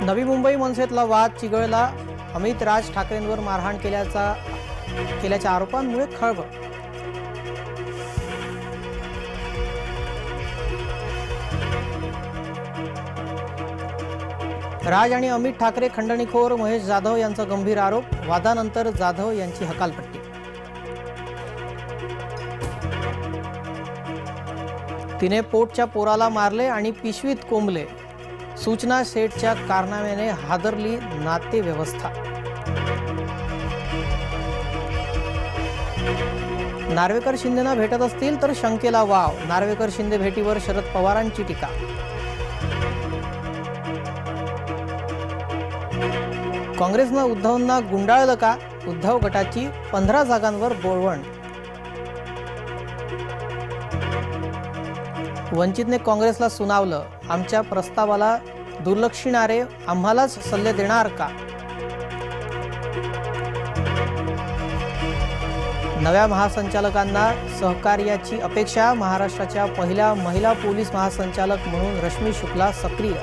नवी मुंबई मनसेतला वाद चिघळला। अमित राज ठाकरेंवर मारहाण केल्याच्या आरोपांमुळे खळबळ। राज आणि अमित ठाकरे खंडणीखोर महेश जाधव यांचा गंभीर आरोप। वादानंतर जाधव यांची हकालपट्टी। तिने पोटच्या पोराला मारले आणि पिशवीत कोंबले। सूचना सेटच्या कारनाम्याने हादरली नातेव्यवस्था। नार्वेकर शिंदेना भेटत असतील तर शंकेला वाव। नार्वेकर शिंदे भेटीवर शरद पवारांची टीका। काँग्रेसनं उद्धवना गुंडाळलं का? उद्धव गटाची 15 जागांवर बोळवण। वंचितने काँग्रेसला सुनावलं, आमच्या प्रस्तावाला दुर्लक्षिणारे आम्हालाच सल्ले देणार का? नव्या महासंचालकांना सहकार्याची अपेक्षा। महाराष्ट्राच्या पहिल्या महिला पोलीस महासंचालक म्हणून रश्मी शुक्ला सक्रिय।